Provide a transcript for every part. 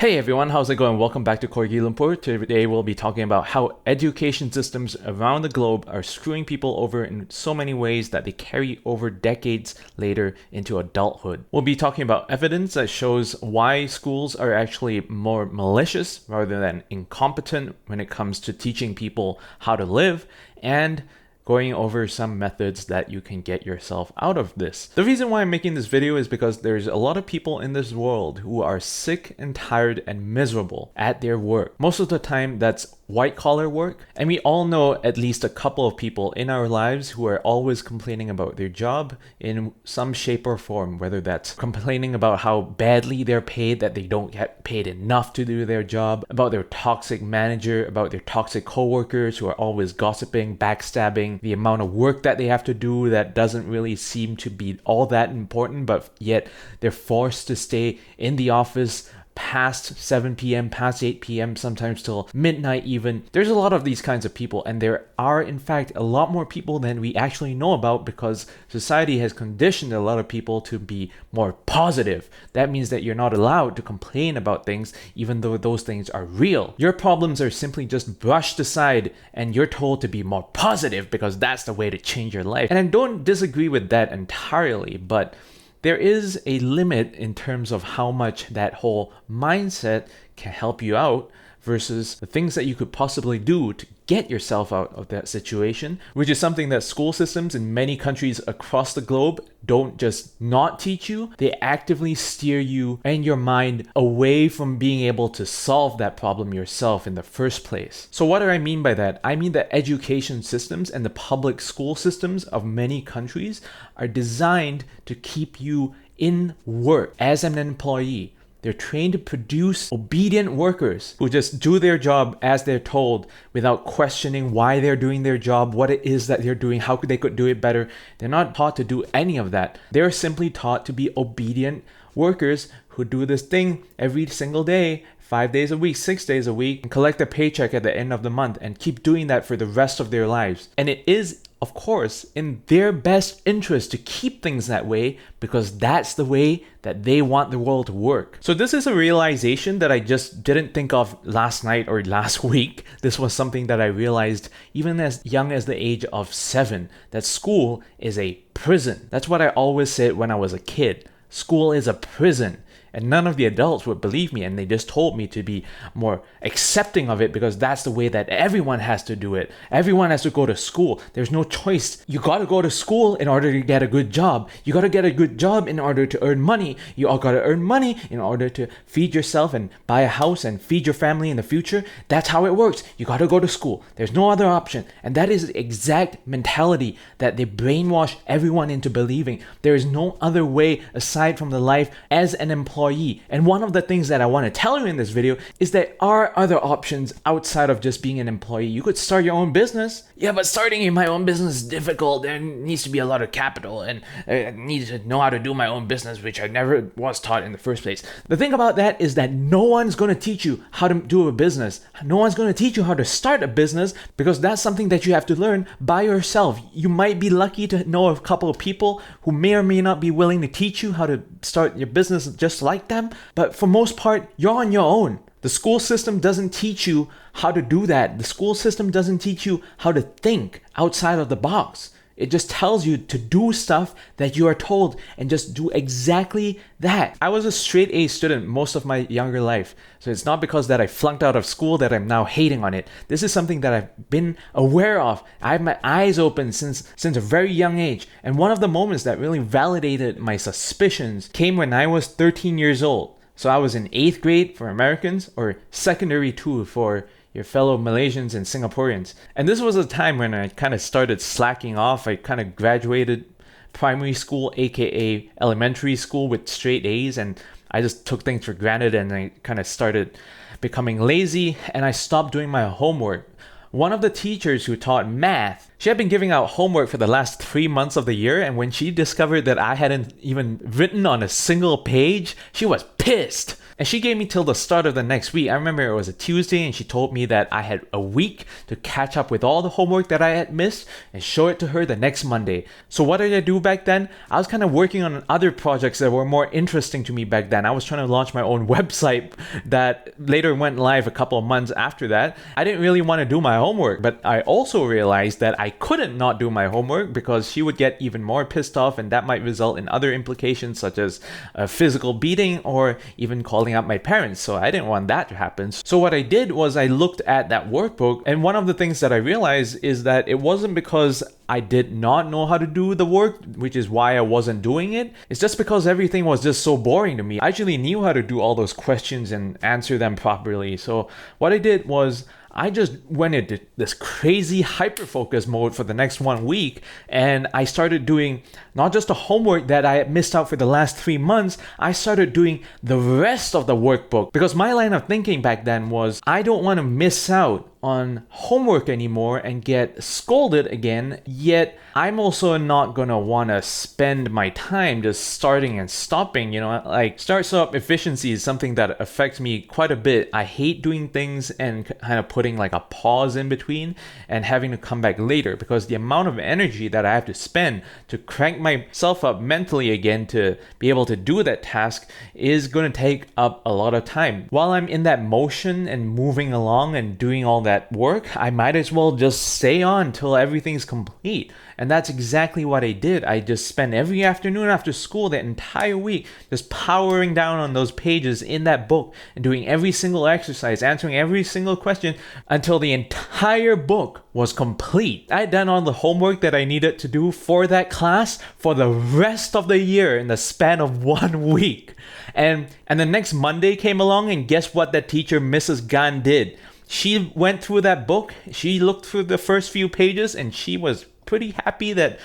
Hey everyone, how's it going? Welcome back to Kuala Lumpur. Today we'll be talking about how education systems around the globe are screwing people over in so many ways that they carry over decades later into adulthood. We'll be talking about evidence that shows why schools are actually more malicious rather than incompetent when it comes to teaching people how to live, and going over some methods that you can get yourself out of this. The reason why I'm making this video is because there's a lot of people in this world who are sick and tired and miserable at their work. Most of the time that's white collar work, and we all know at least a couple of people in our lives who are always complaining about their job in some shape or form, whether that's complaining about how badly they're paid, that they don't get paid enough to do their job, about their toxic manager, about their toxic coworkers who are always gossiping, backstabbing, the amount of work that they have to do that doesn't really seem to be all that important, but yet they're forced to stay in the office past 7 p.m., past 8 p.m., sometimes till midnight even. There's a lot of these kinds of people, and there are in fact a lot more people than we actually know about because society has conditioned a lot of people to be more positive. That means that you're not allowed to complain about things even though those things are real. Your problems are simply just brushed aside and you're told to be more positive because that's the way to change your life. And I don't disagree with that entirely, but there is a limit in terms of how much that whole mindset can help you out versus the things that you could possibly do to get yourself out of that situation, which is something that school systems in many countries across the globe don't just not teach you, they actively steer you and your mind away from being able to solve that problem yourself in the first place. So what do I mean by that? I mean that education systems and the public school systems of many countries are designed to keep you in work as an employee. They're trained to produce obedient workers who just do their job as they're told without questioning why they're doing their job, what it is that they're doing, how they could do it better. They're not taught to do any of that. They're simply taught to be obedient workers who do this thing every single day, 5 days a week, 6 days a week, and collect a paycheck at the end of the month and keep doing that for the rest of their lives. And it is, of course, in their best interest to keep things that way because that's the way that they want the world to work. So this is a realization that I just didn't think of last night or last week. This was something that I realized even as young as the age of 7, that school is a prison. That's what I always said when I was a kid. School is a prison. And none of the adults would believe me, and they just told me to be more accepting of it because that's the way that everyone has to do it. Everyone has to go to school. There's no choice. You got to go to school in order to get a good job. You got to get a good job in order to earn money. You all got to earn money in order to feed yourself and buy a house and feed your family in the future. That's how it works. You got to go to school. There's no other option. And that is the exact mentality that they brainwash everyone into believing. There is no other way aside from the life as an employee. And one of the things that I want to tell you in this video is there are other options outside of just being an employee. You could start your own business. Yeah, but starting in my own business is difficult. There needs to be a lot of capital and I need to know how to do my own business, which I never was taught in the first place. The thing about that is that no one's going to teach you how to do a business. No one's going to teach you how to start a business because that's something that you have to learn by yourself. You might be lucky to know a couple of people who may or may not be willing to teach you how to start your business just like them, but for most part, you're on your own. The school system doesn't teach you how to do that. The school system doesn't teach you how to think outside of the box. It just tells you to do stuff that you are told and just do exactly that. I was a straight A student most of my younger life. So it's not because that I flunked out of school that I'm now hating on it. This is something that I've been aware of. I have my eyes open since a very young age. And one of the moments that really validated my suspicions came when I was 13 years old. So I was in 8th grade for Americans or secondary 2 for your fellow Malaysians and Singaporeans. And this was a time when I kind of started slacking off. I kind of graduated primary school, aka elementary school, with straight A's, and I just took things for granted and I kind of started becoming lazy and I stopped doing my homework. One of the teachers who taught math, she had been giving out homework for the last 3 months of the year, and when she discovered that I hadn't even written on a single page, she was pissed. And she gave me till the start of the next week. I remember it was a Tuesday and she told me that I had a week to catch up with all the homework that I had missed and show it to her the next Monday. So what did I do back then? I was kind of working on other projects that were more interesting to me back then. I was trying to launch my own website that later went live a couple of months after that. I didn't really want to do my homework, but I also realized that I couldn't not do my homework because she would get even more pissed off, and that might result in other implications such as a physical beating or even calling out my parents. So I didn't want that to happen. So what I did was I looked at that workbook, and one of the things that I realized is that it wasn't because I did not know how to do the work, which is why I wasn't doing it. It's just because everything was just so boring to me. I actually knew how to do all those questions and answer them properly. So what I did was I just went into this crazy hyper-focus mode for the next 1 week, and I started doing not just the homework that I had missed out for the last 3 months, I started doing the rest of the workbook. Because my line of thinking back then was, I don't want to miss out on homework anymore and get scolded again, yet I'm also not gonna want to spend my time just starting and stopping. Like start-stop efficiency is something that affects me quite a bit. I hate doing things and kind of putting like a pause in between and having to come back later, because the amount of energy that I have to spend to crank myself up mentally again to be able to do that task is going to take up a lot of time. While I'm in that motion and moving along and doing all that work, I might as well just stay on till everything's complete. And that's exactly what I did. I just spent every afternoon after school that entire week just powering down on those pages in that book and doing every single exercise, answering every single question until the entire book was complete. I had done all the homework that I needed to do for that class for the rest of the year in the span of 1 week. And the next Monday came along, and guess what that teacher, Mrs. Gan, did? She went through that book, she looked through the first few pages, and she was pretty happy that,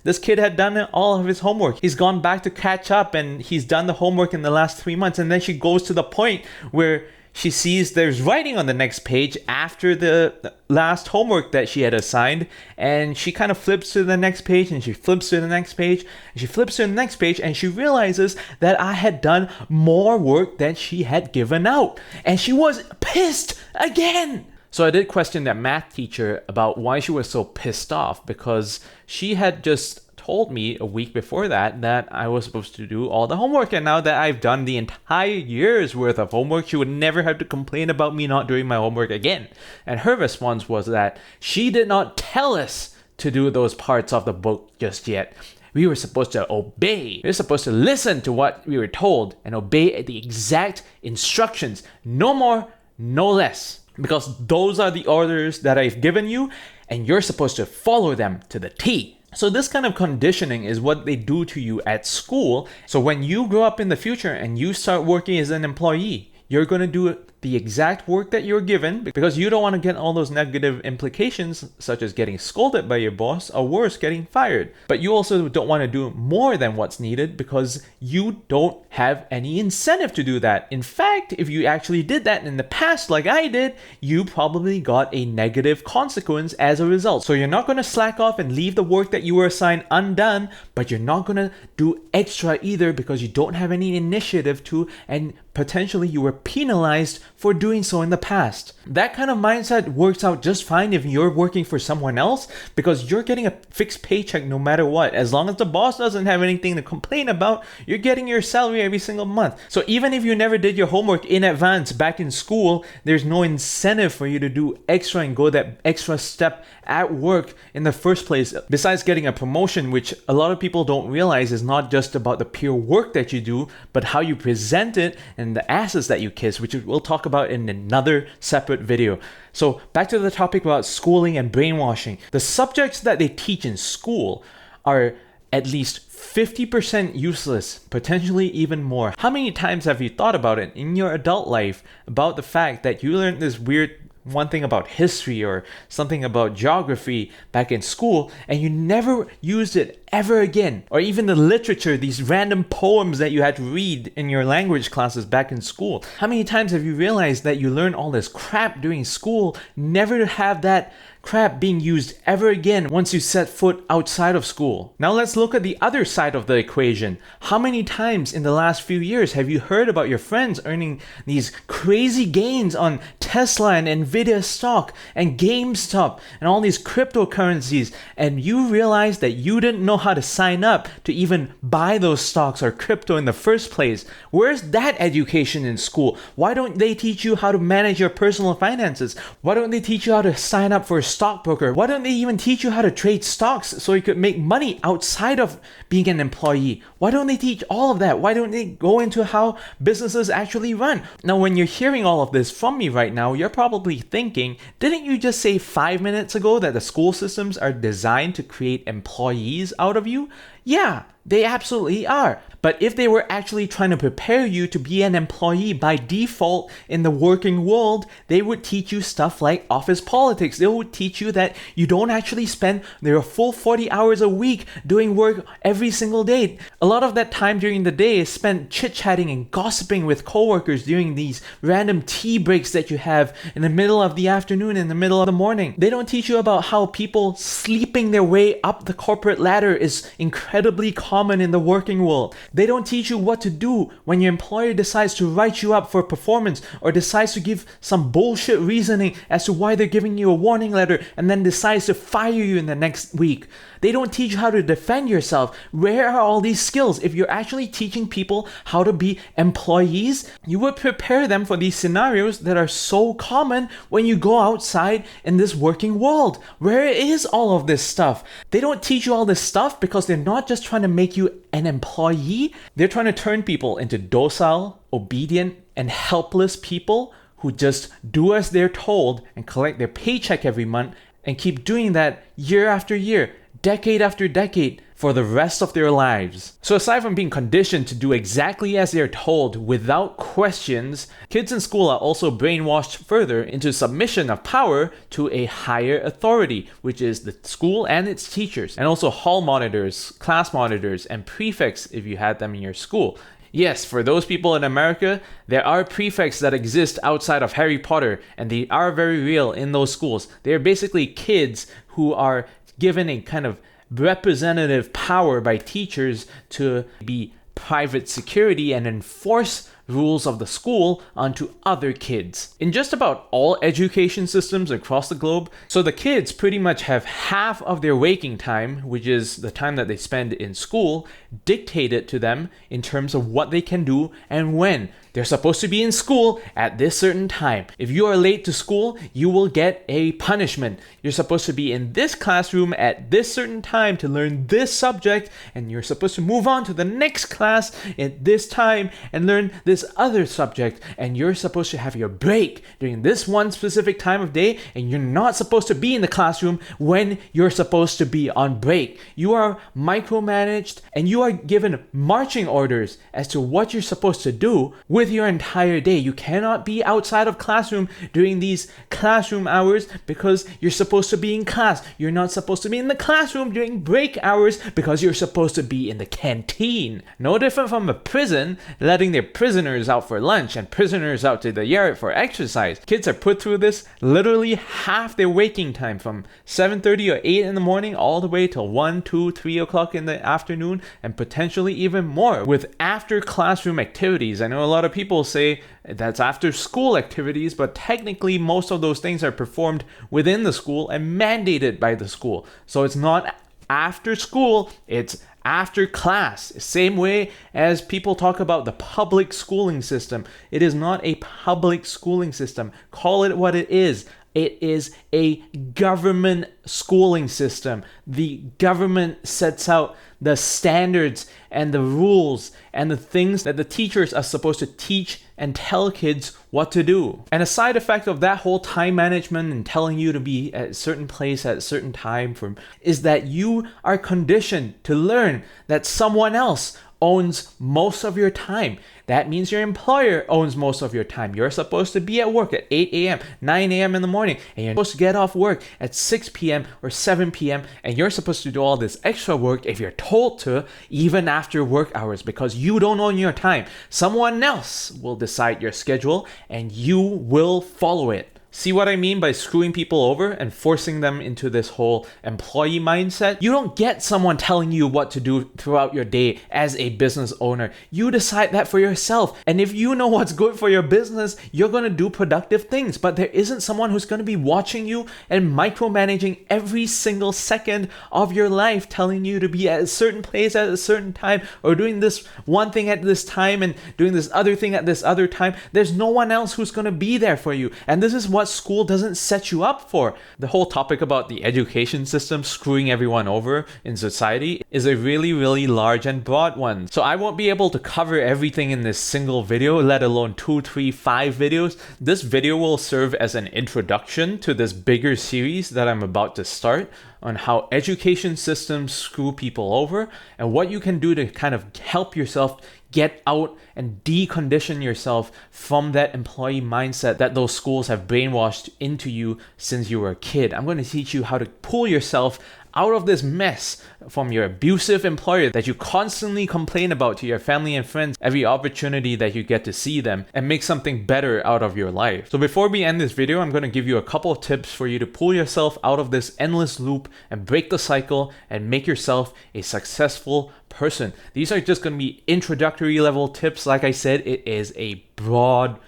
this kid had done all of his homework. He's gone back to catch up and he's done the homework in the last 3 months. And then she goes to the point where she sees there's writing on the next page after the last homework that she had assigned, and she kind of flips to the next page, and she flips to the next page, and she flips to the next page, and she realizes that I had done more work than she had given out, and she was pissed again. So I did question that math teacher about why she was so pissed off, because she had just told me a week before that I was supposed to do all the homework, and now that I've done the entire year's worth of homework, she would never have to complain about me not doing my homework again. And her response was that she did not tell us to do those parts of the book just yet. We were supposed to obey. We were supposed to listen to what we were told and obey the exact instructions. No more, no less. Because those are the orders that I've given you, and you're supposed to follow them to the T. So this kind of conditioning is what they do to you at school. So when you grow up in the future and you start working as an employee, you're going to do the exact work that you're given, because you don't want to get all those negative implications such as getting scolded by your boss, or worse, getting fired. But you also don't want to do more than what's needed because you don't have any incentive to do that. In fact, if you actually did that in the past like I did, you probably got a negative consequence as a result. So you're not going to slack off and leave the work that you were assigned undone, but you're not going to do extra either because you don't have any initiative to, and potentially you were penalized for doing so in the past. That kind of mindset works out just fine if you're working for someone else, because you're getting a fixed paycheck no matter what. As long as the boss doesn't have anything to complain about, you're getting your salary every single month. So even if you never did your homework in advance back in school, there's no incentive for you to do extra and go that extra step at work in the first place. Besides getting a promotion, which a lot of people don't realize is not just about the pure work that you do, but how you present it and the asses that you kiss, which we'll talk about in another separate video. So back to the topic about schooling and brainwashing. The subjects that they teach in school are at least 50% useless, potentially even more. How many times have you thought about it in your adult life about the fact that you learned this weird one thing about history or something about geography back in school, and you never used it ever again. Or even the literature, these random poems that you had to read in your language classes back in school. How many times have you realized that you learned all this crap during school, never to have that crap being used ever again once you set foot outside of school? Now let's look at the other side of the equation. How many times in the last few years have you heard about your friends earning these crazy gains on Tesla and Nvidia stock and GameStop and all these cryptocurrencies, and you realize that you didn't know how to sign up to even buy those stocks or crypto in the first place? Where's that education in school? Why don't they teach you how to manage your personal finances? Why don't they teach you how to sign up for a stockbroker? Why don't they even teach you how to trade stocks so you could make money outside of being an employee? Why don't they teach all of that? Why don't they go into how businesses actually run? Now, when you're hearing all of this from me right now, you're probably thinking, didn't you just say 5 minutes ago that the school systems are designed to create employees out of you? Yeah, they absolutely are. But if they were actually trying to prepare you to be an employee by default in the working world, they would teach you stuff like office politics. They would teach you that you don't actually spend their full 40 hours a week doing work every single day. A lot of that time during the day is spent chit-chatting and gossiping with coworkers during these random tea breaks that you have in the middle of the afternoon, in the middle of the morning. They don't teach you about how people sleeping their way up the corporate ladder is incredibly common in the working world. They don't teach you what to do when your employer decides to write you up for performance or decides to give some bullshit reasoning as to why they're giving you a warning letter and then decides to fire you in the next week. They don't teach you how to defend yourself. Where are all these skills? If you're actually teaching people how to be employees, you would prepare them for these scenarios that are so common when you go outside in this working world. Where is all of this stuff? They don't teach you all this stuff because they're not just trying to make you an employee. They're trying to turn people into docile, obedient, and helpless people who just do as they're told and collect their paycheck every month and keep doing that year after year, decade after decade, for the rest of their lives. So aside from being conditioned to do exactly as they're told without questions, kids in school are also brainwashed further into submission of power to a higher authority, which is the school and its teachers, and also hall monitors, class monitors, and prefects if you had them in your school. Yes, for those people in America, there are prefects that exist outside of Harry Potter, and they are very real in those schools. They're basically kids who are given a kind of representative power by teachers to be private security and enforce rules of the school onto other kids. In just about all education systems across the globe, so the kids pretty much have half of their waking time, which is the time that they spend in school, dictated to them in terms of what they can do and when. They're supposed to be in school at this certain time. If you are late to school, you will get a punishment. You're supposed to be in this classroom at this certain time to learn this subject, and you're supposed to move on to the next class at this time and learn this other subject, and you're supposed to have your break during this one specific time of day, and you're not supposed to be in the classroom when you're supposed to be on break. You are micromanaged, and you are given marching orders as to what you're supposed to do with your entire day. You cannot be outside of classroom during these classroom hours because you're supposed to be in class. You're not supposed to be in the classroom during break hours because you're supposed to be in the canteen. No different from a prison letting their prisoners out for lunch and prisoners out to the yard for exercise. Kids are put through this literally half their waking time, from 7:30 or 8 in the morning all the way till 1, 2, 3 o'clock in the afternoon, and potentially even more with after classroom activities. I know a lot of people say that's after school activities, but technically most of those things are performed within the school and mandated by the school. So it's not after school, it's after class. Same way as people talk about the public schooling system. It is not a public schooling system. Call it what it is. It is a government schooling system. The government sets out the standards and the rules and the things that the teachers are supposed to teach and tell kids what to do. And a side effect of that whole time management and telling you to be at a certain place at a certain time is that you are conditioned to learn that someone else owns most of your time. That means your employer owns most of your time. You're supposed to be at work at 8 a.m., 9 a.m. in the morning, and you're supposed to get off work at 6 p.m. or 7 p.m. And you're supposed to do all this extra work if you're told to, even after work hours, because you don't own your time. Someone else will decide your schedule and you will follow it. See what I mean by screwing people over and forcing them into this whole employee mindset? You don't get someone telling you what to do throughout your day as a business owner. You decide that for yourself. And if you know what's good for your business, you're going to do productive things. But there isn't someone who's going to be watching you and micromanaging every single second of your life, telling you to be at a certain place at a certain time, or doing this one thing at this time and doing this other thing at this other time. There's no one else who's going to be there for you. And this is what school doesn't set you up for. The whole topic about the education system screwing everyone over in society is a really, really large and broad one. So I won't be able to cover everything in this single video, let alone 2, 3, 5 videos. This video will serve as an introduction to this bigger series that I'm about to start on how education systems screw people over and what you can do to kind of help yourself get out and decondition yourself from that employee mindset that those schools have brainwashed into you since you were a kid. I'm going to teach you how to pull yourself out of this mess from your abusive employer that you constantly complain about to your family and friends every opportunity that you get to see them, and make something better out of your life. So before we end this video, I'm going to give you a couple of tips for you to pull yourself out of this endless loop and break the cycle and make yourself a successful person. These are just going to be introductory level tips. Like I said, it is a broad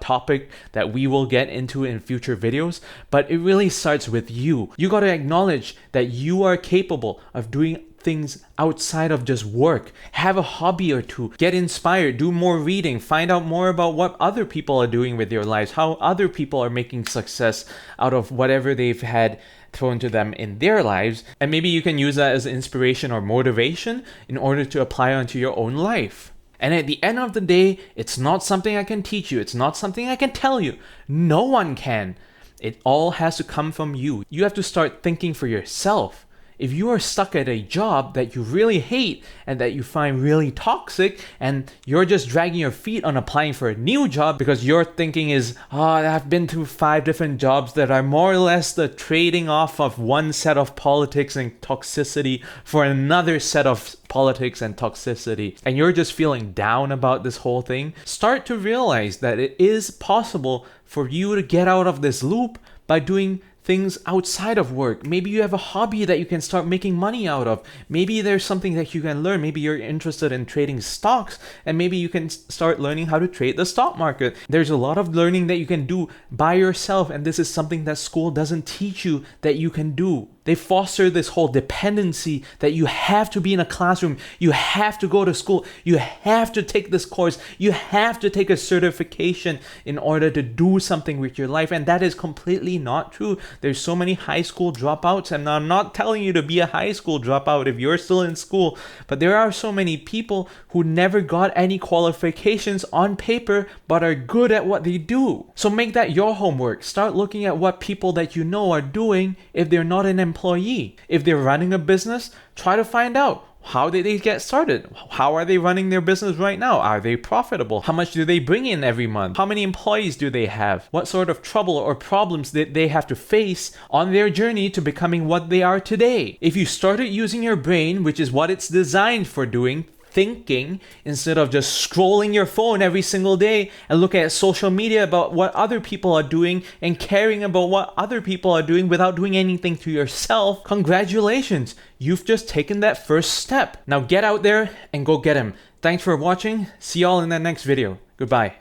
topic that we will get into in future videos, but it really starts with you. You got to acknowledge that you are capable of doing things outside of just work. Have a hobby or two, get inspired, do more reading, find out more about what other people are doing with their lives, how other people are making success out of whatever they've had thrown to them in their lives, and maybe you can use that as inspiration or motivation in order to apply onto your own life. And at the end of the day, it's not something I can teach you. It's not something I can tell you. No one can. It all has to come from you. You have to start thinking for yourself. If you are stuck at a job that you really hate and that you find really toxic, and you're just dragging your feet on applying for a new job because your thinking is, I've been through 5 different jobs that are more or less the trading off of one set of politics and toxicity for another set of politics and toxicity, and you're just feeling down about this whole thing, start to realize that it is possible for you to get out of this loop by doing things outside of work. Maybe you have a hobby that you can start making money out of. Maybe there's something that you can learn. Maybe you're interested in trading stocks, and maybe you can start learning how to trade the stock market. There's a lot of learning that you can do by yourself, and this is something that school doesn't teach you that you can do. They foster this whole dependency that you have to be in a classroom, you have to go to school, you have to take this course, you have to take a certification in order to do something with your life. And that is completely not true. There's so many high school dropouts, and I'm not telling you to be a high school dropout if you're still in school, but there are so many people who never got any qualifications on paper but are good at what they do. So make that your homework. Start looking at what people that you know are doing if they're not an employee. If they're running a business, try to find out, how did they get started? How are they running their business right now? Are they profitable? How much do they bring in every month? How many employees do they have? What sort of trouble or problems did they have to face on their journey to becoming what they are today? If you started using your brain, which is what it's designed for doing, thinking, instead of just scrolling your phone every single day and looking at social media about what other people are doing and caring about what other people are doing without doing anything to yourself, congratulations, you've just taken that first step. Now get out there and go get him. Thanks for watching. See y'all in the next video. Goodbye.